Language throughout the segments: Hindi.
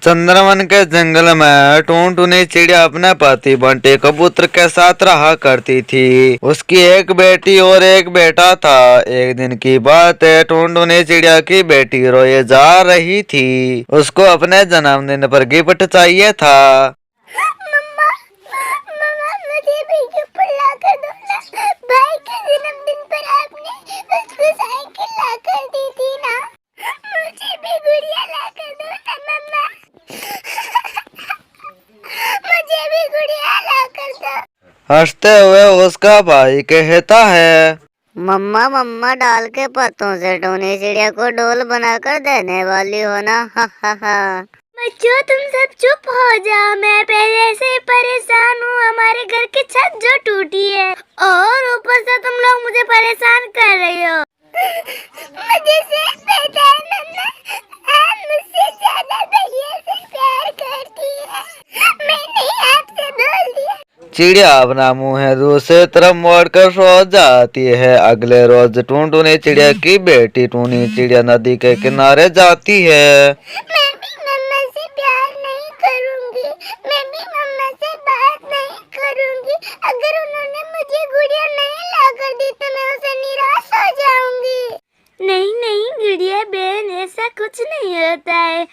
चंद्रवन के जंगल में टूनटूनी चिड़िया अपने पति बंटी कबूतर के साथ रहा करती थी। उसकी एक बेटी और एक बेटा था। एक दिन की बात है, टूनटूनी चिड़िया की बेटी रोए जा रही थी। उसको अपने जन्मदिन पर गिफ्ट चाहिए था। मम्मा, मम्मा मुझे भी गिफ्ट ला कर दो ना। भाई के जन्मदिन पर आपने उसको साइकिल ला कर दी थी ना। मुझे भी गुड़िया ला कर दो ना मम्मा। मुझे भी गुड़िया ला कर दो। हंसते हुए उसका भाई कहता है, मम्मा मम्मा डाल के पत्तों से टूनी चिड़िया को डोल बनाकर देने वाली हो ना। हा हा हा। बच्चों तुम सब चुप हो जाओ, मैं पहले से ही परेशान हूँ। हमारे घर की छत जो टूटी है और ऊपर से तुम लोग मुझे परेशान कर रहे हो। मुझे सिर्फ पता है मम्मा, आप मुझसे ज्यादा भैया से प्यार करती है। मैंने आपसे बोल दिया। चिड़िया अपना मुंह दूसरी तरफ मोड़कर सो जाती है। अगले रोज टूनटूनी चिड़िया की बेटी टूनी चिड़िया नदी के किनारे जाती है। मैं भी मम्मा से प्यार नहीं करूंगी। मैं भी मम्मा से बात नहीं करूंगी। अगर उन्होंने मुझे गुड़िया नहीं ला कर दी तो मैं उसे निराश हो जाऊंगी। नहीं नहीं गुड़िया बहन, ऐसा कुछ नहीं होता है।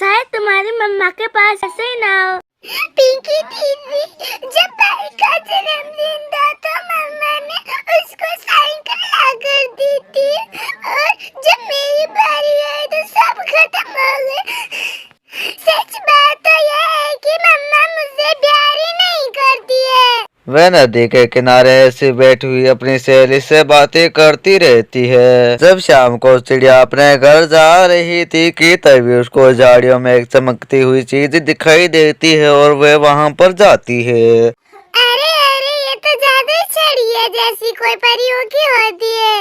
शायद तुम्हारी मम्मा के पास ऐसे ही ना हो। पिंकी दीदी, जब भाई का जन्मदिन था तो मम्मा ने उसको साइकिल ला कर दी थी और जब मेरी बारी आई तो सब खत्म हो गए। सच बात तो यह है कि मम्मा मुझसे प्यार ही नहीं करती है। वह नदी के किनारे ऐसी बैठी हुई अपनी सहेली से बातें करती रहती है। जब शाम को चिड़िया अपने घर जा रही थी कि तभी उसको झाड़ियों में एक चमकती हुई चीज दिखाई देती है और वह वहां पर जाती है। अरे अरे, ये तो जादू छड़ी है जैसी कोई परियों की होती है।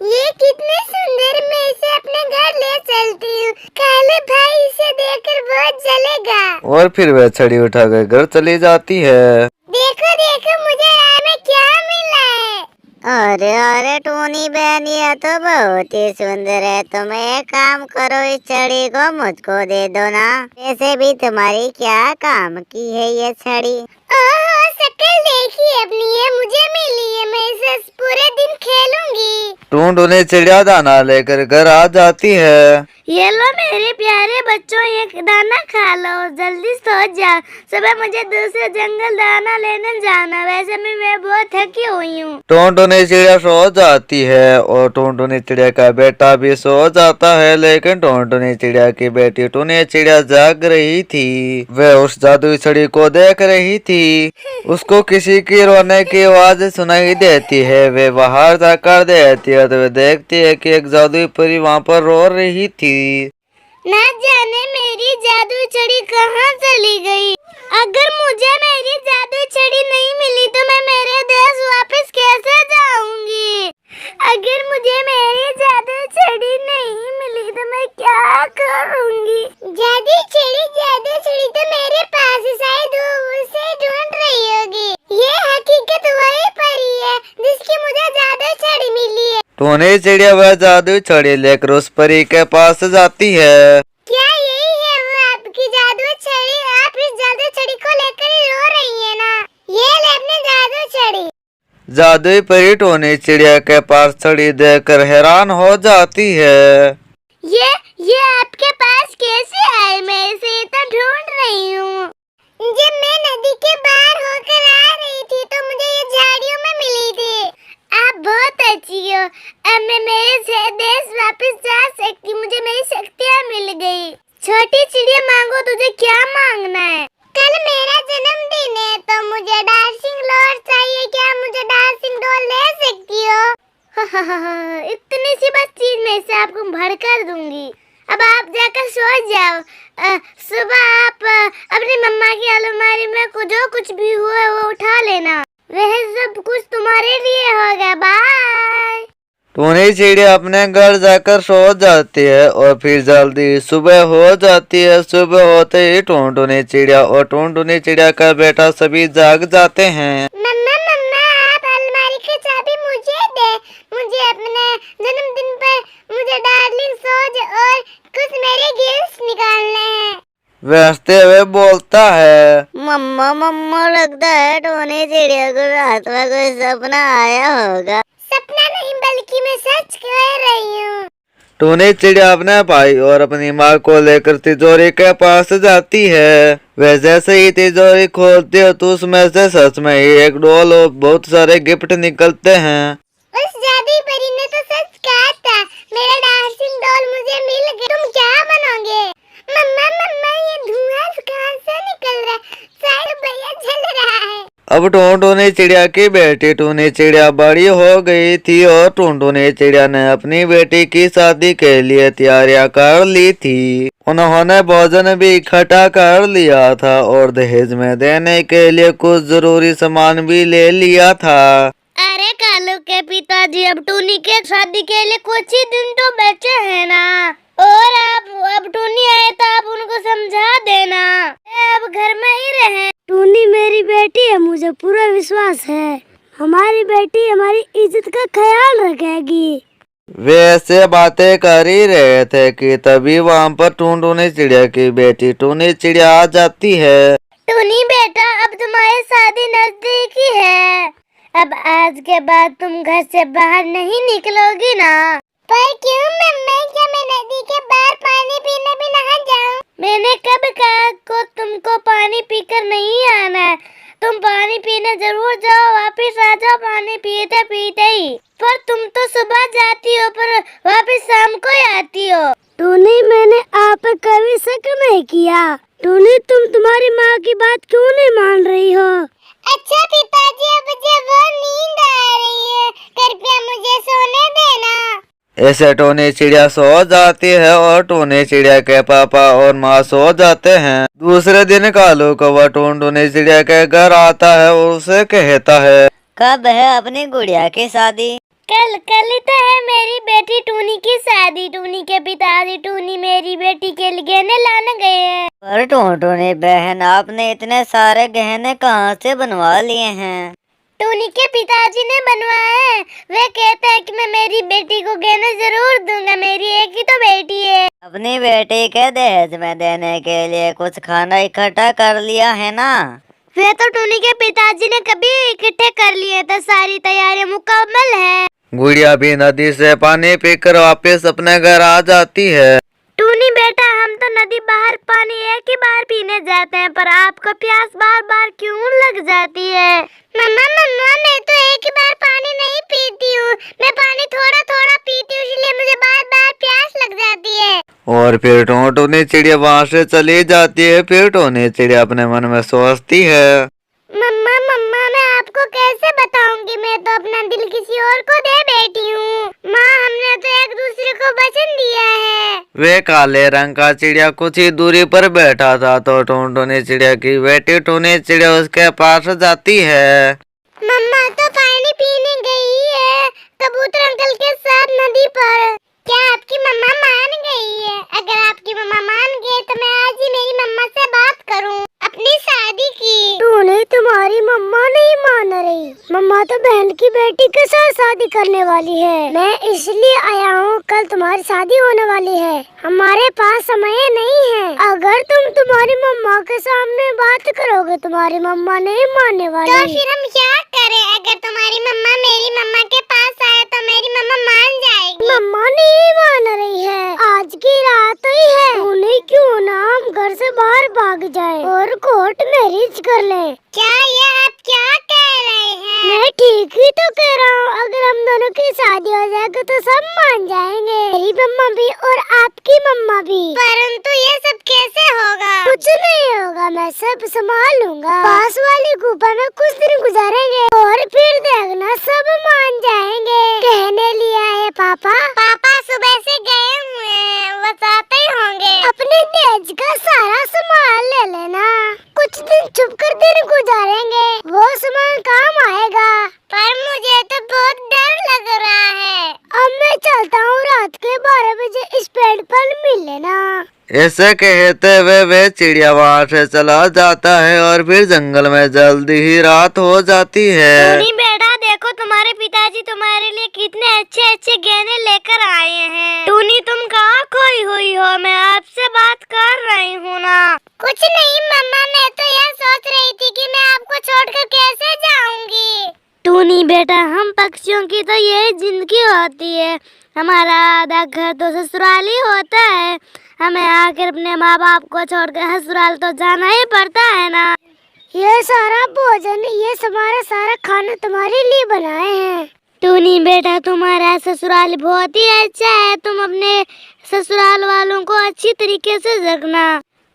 ये कितनी सुंदर, मैं इसे अपने घर ले चलती हूँ। काले भाई इसे देखकर बहुत जलेगा। और फिर वह छड़ी उठाकर घर चली जाती है। देखो देखो मुझे राह में क्या मिला है। अरे अरे टूनी बहन, ये तो बहुत ही सुंदर है। तुम एक काम करो, इस छड़ी को मुझको दे दो ना। वैसे भी तुम्हारी क्या काम की है ये छड़ी। ओह शक्ल देखिए अपनी, ये मुझे मिली है। मैं इसे पूरे दिन खेलूंगी। टूनटूनी चिड़िया दाना लेकर घर आ जाती है। ये लो मेरे प्यारे बच्चों, ये दाना खा लो, जल्दी सो जाओ। सुबह मुझे दूसरे जंगल दाना लेने जाना। वैसे भी मैं बहुत थकी हुई हूँ। टूनटूनी चिड़िया सो जाती है और टूनटूनी चिड़िया का बेटा भी सो जाता है। लेकिन टूनटूनी चिड़िया की बेटी टूनी चिड़िया जाग रही थी। वह उस जादुई छड़ी को देख रही थी। उसको किसी की रोने की आवाज सुनाई देती है। वे बाहर जाकर देखती है तो वे देखती है कि एक जादुई परी वहाँ पर रो रही थी। ना जाने मेरी जादू छड़ी कहाँ चली गई। अगर मुझे मेरी जादू छड़ी नहीं मिली तो मैं मेरे देश वापस कैसे जाऊंगी। अगर मुझे मेरी जादू छड़ी नहीं मिली तो मैं क्या करूंगी। जादू छड़ी तो मेरे पास है, शायद वो उसे ढूंढ रही होगी। ये हकीकत वही परी है जिसकी मुझे जादू छड़ी मिली है। टूनी चिड़िया वह जादुई छड़ी लेकर उस परी के पास जाती है। क्या यही है वो आपकी जादू छड़ी? आप इस जादू छड़ी को लेकर ही रो रही है ना? ये ले अपनी जादू छड़ी। जादुई परी टूनी चिड़िया के पास छड़ी देखकर हैरान हो जाती है। ये आपके पास कैसे आई? मैं इसे तो ढूंढ रही हूँ। जब मैं नदी के पार होकर आ रही थी तो मुझे ये झाड़ियों में मिली थी। आप बहुत अच्छी हो। अब मैं मेरे देश वापस जा सकती। मुझे मेरी शक्तियाँ मिल गई। छोटी चिड़िया मांगो, तुझे क्या मांगना है? कल मेरा जन्मदिन है तो मुझे डांसिंग डॉल चाहिए। क्या मुझे डांसिंग डॉल ले सकती हो? इतनी सी बस चीज में से आपको भर कर दूंगी। अब आप जाकर सो जाओ। सुबह आप अपनी मम्मा की अलमारी में जो कुछ भी हुआ वो उठा लेना। वह सब कुछ तुम्हारे लिए होगा। बाय। टूनी चिड़िया अपने घर जाकर सो जाती है और फिर जल्दी सुबह हो जाती है। सुबह होते ही टूनटूनी चिड़िया और टूनटूनी चिड़िया का बेटा सभी जाग जाते हैं। मम्मा मम्मा, आप अलमारी की चाबी मुझे दे। मुझे अपने जन्मदिन पर मुझे डार्लिंग सोज और कुछ मेरे गिफ्ट्स निकालने हैं। वह हंसते हुए बोलता है। मम्मा मम्मा, लगता है टोनी चिड़िया को रात में कोई सपना आया होगा। सपना नहीं बल्कि मैं सच कह रही हूँ। टोनी चिड़िया अपने भाई और अपनी माँ को लेकर तिजोरी के पास जाती है। वह जैसे ही तिजोरी खोलती है तो उसमें से सच में ही एक डॉल और बहुत सारे गिफ्ट निकलते हैं। उस जादुई परी ने तो सच कहा था, मेरा डांसिंग डॉल मुझे मिल गया। तुम क्या बनोगे? मम्मा मम्मा, ये धुआं कहाँ से निकल रहा है? शायद भैया जल रहा है। अब टूनटूनी चिड़िया की बेटी टूनी चिड़िया बड़ी हो गई थी और टूनटूनी चिड़िया ने अपनी बेटी की शादी के लिए तैयारियां कर ली थी। उन्होंने भोजन भी इकट्ठा कर लिया था और दहेज में देने के लिए कुछ जरूरी सामान भी ले लिया था। अरे कालू के पिताजी, अब टूनी के शादी के लिए कुछ ही दिन तो बचे हैं ना, और अब टूनी आए तो आप उनको समझा देना, अब घर में ही रहे। टूनी मेरी बेटी है, मुझे पूरा विश्वास है हमारी बेटी हमारी इज्जत का ख्याल रखेगी। वे ऐसे बातें कर ही रहे थे कि तभी वहाँ पर टूनटूनी चिड़िया की बेटी टूनी चिड़िया आ जाती है। टूनी बेटा, अब तुम्हारी शादी नजदीक ही है, अब आज के बाद तुम घर से बाहर नहीं निकलोगी ना? पर क्यों मम्मा, क्या मैं नदी के बाहर पानी पीने भी नहा जाऊं? मैंने कब कहा को तुमको पानी पीकर नहीं आना है? तुम पानी पीने जरूर जाओ, वापिस आ जाओ पानी पीते पीते ही। पर तुम तो सुबह जाती हो पर वापिस शाम को ही आती हो। टूनी, मैंने आप पर कभी शक नहीं किया। टूनी, तुम तुम्हारी माँ की बात क्यों नहीं मान रही हो? अच्छा पिताजी, अब मुझे वो नींद आ रही है, कृपया मुझे सोने देना। ऐसे टूनी चिड़िया सो जाती है और टूनी चिड़िया के पापा और माँ सो जाते हैं। दूसरे दिन कालू कौवा टूनी चिड़िया के घर आता है और उसे कहता है, कब है अपनी गुड़िया की शादी? कल ही तो है मेरी बेटी टूनी की शादी। टूनी के पिताजी टूनी मेरी बेटी के लिए गहने लाने गए हैं। पर टूनी बहन, आपने इतने सारे गहने कहाँ से बनवा लिए हैं? टूनी के पिताजी ने बनवाए हैं। वे कहते हैं कि मैं मेरी बेटी को गहने जरूर दूंगा, मेरी एक ही तो बेटी है। अपनी बेटी के दहेज में देने के लिए कुछ खाना इकट्ठा कर लिया है ना? वे तो टूनी के पिताजी ने कभी इकट्ठे कर लिए थे, सारी तैयारी मुकम्मल है। गुड़िया भी नदी से पानी पीकर वापस अपने घर आ जाती है। टूनी बेटा, हम तो नदी बाहर पानी एक ही बार पीने जाते हैं, पर आपको प्यास बार बार क्यों लग जाती है? मम्मा मम्मा, मैं तो एक ही बार पानी नहीं पीती हूँ, मैं पानी थोड़ा थोड़ा पीती हूँ, इसलिए मुझे बार बार प्यास लग जाती है। और फिर टूनी चिड़िया वहाँ से चली जाती है। फिर टूनी चिड़िया अपने मन में सोचती है, मम्मा मम्मा, मैं आपको कैसे बताऊंगी, मैं तो अपना दिल किसी और को दे बैठी हूँ। माँ, हमने तो एक दूसरे को वचन दिया है। वे काले रंग का चिड़िया कुछ ही दूरी पर बैठा था तो टूनी चिड़िया की बेटी टूनी चिड़िया उसके पास जाती है। मम्मा तो पानी पीने गई है कबूतर अंकल के साथ नदी पर। क्या आपकी मम्मा मान गई है? अगर आपकी मम्मा मान गई तो मैं आज ही मेरी मम्मा से बात करूं अपनी शादी की। टूनी, तुम्हारी मम्मा नहीं मान रही। मम्मा तो बहन की बेटी के साथ शादी करने वाली है। मैं इसलिए आया हूँ, कल तुम्हारी शादी होने वाली है, हमारे पास समय नहीं है। अगर तुम तुम्हारी मम्मा के सामने बात करोगे, तुम्हारी मम्मा नहीं मानने वाली। तो फिर हम क्या करें? अगर तुम्हारी मम्मा मेरी मम्मा के पास आए तो मेरी मम्मा मान जाएगी। मम्मा नहीं मान रही है, आज की रात ही है। उन्हें क्यों ना हम घर से बाहर भाग जाए और कोर्ट मैरिज कर ले। क्या ये आप क्या कह रहे हैं? मैं ठीक ही तो कह रहा हूँ, अगर हम दोनों की शादी हो जाएगी तो सब मान जाएंगे, मेरी मम्मा भी और आपकी मम्मा भी। परंतु ये सब कैसे होगा? कुछ नहीं होगा, मैं सब संभाल लूंगा। पास वाली गुफा में कुछ दिन गुजारेंगे और फिर देखना सब मान जाएंगे। कहने लिया है पापा। पापा सुबह से गए हुए हैं, बस आते ही होंगे। अपने दहेज का सारा सामान ले लेना, कुछ दिन छुप कर दिन गुजारेंगे, वो सामान काम आएगा। पर मुझे तो बहुत डर लग रहा है। अब मैं चलता हूँ, रात के 12 बजे इस पेड़ पर मिल लेना। ऐसे कहते हुए वे चिड़िया वहाँ से चला जाता है और फिर जंगल में जल्दी ही रात हो जाती है। टूनी बेटा, देखो तुम्हारे पिताजी तुम्हारे लिए कितने अच्छे अच्छे गहने लेकर आए हैं। टूनी, तुम कहाँ खोई हुई हो? मैं आपसे बात कर रही हूँ ना। कुछ नहीं मम्मा, मैं तो यह सोच रही थी कि मैं आपको छोड़कर कैसे जाऊंगी। टूनी बेटा, हम पक्षियों की तो यही जिंदगी होती है। हमारा आधा घर तो ससुराल ही होता है। हमें आकर अपने माँ बाप को छोड़कर ससुराल तो जाना ही पड़ता है ना। ये सारा भोजन, ये हमारा सारा खाना तुम्हारे लिए बनाए हैं। टूनी बेटा, तुम्हारा ससुराल बहुत ही अच्छा है। तुम अपने ससुराल वालों को अच्छी तरीके से रखना,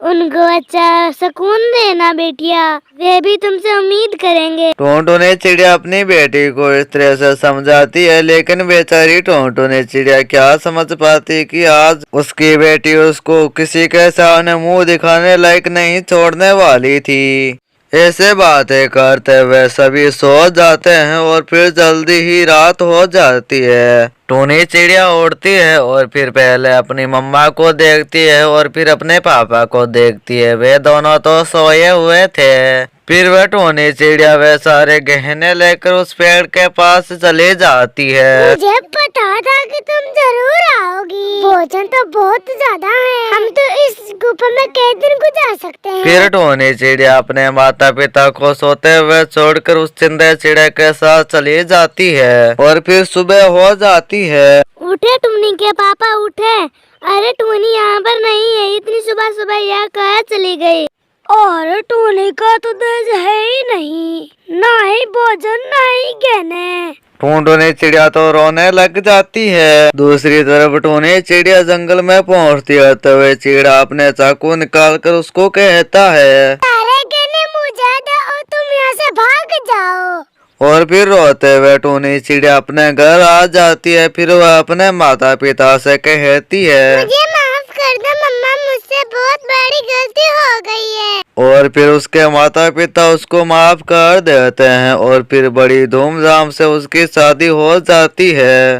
उनको अच्छा सुकून देना बेटिया, वे भी तुमसे उम्मीद करेंगे। टोनटोनी चिड़िया अपनी बेटी को इस तरह से समझाती है, लेकिन बेचारी टोनटोनी चिड़िया क्या समझ पाती कि आज उसकी बेटी उसको किसी के सामने मुंह दिखाने लायक नहीं छोड़ने वाली थी। ऐसे बातें करते हुए सभी सो जाते हैं और फिर जल्दी ही रात हो जाती है। टूनी चिड़िया उड़ती है और फिर पहले अपनी मम्मा को देखती है और फिर अपने पापा को देखती है। वे दोनों तो सोए हुए थे। फिर वह टूनी चिड़िया वे सारे गहने लेकर उस पेड़ के पास चली जाती है। मुझे पता था कि तुम जरूर आओगी। भोजन तो बहुत ज्यादा है, हम तो इस गुफा में कई दिन गुजार सकते हैं। फिर टूनी चिड़िया अपने माता पिता को सोते हुए छोड़कर उस चिंदे चिड़े के साथ चली जाती है और फिर सुबह हो जाती है। उठे टूनी के पापा, उठे। अरे टूनी यहाँ पर नहीं है, इतनी सुबह सुबह यह कहाँ चली गई? और टूनी का तो देश है ही नहीं, ना ही भोजन ना ही गहने। टूनी चिड़िया तो रोने लग जाती है। दूसरी तरफ टूनी चिड़िया जंगल में पहुंचती है तो वे चिड़ा अपने चाकू निकाल कर उसको कहता है, सारे गहने मुझे दो और तुम यहाँ से भाग जाओ। और फिर रोते हुए टूनी चिड़िया अपने घर आ जाती है। फिर वह अपने माता पिता से कहती है, मुझे माफ कर दो मम्मा, मुझसे बहुत बड़ी गलती हो गई है। और फिर उसके माता पिता उसको माफ कर देते हैं और फिर बड़ी धूमधाम से उसकी शादी हो जाती है।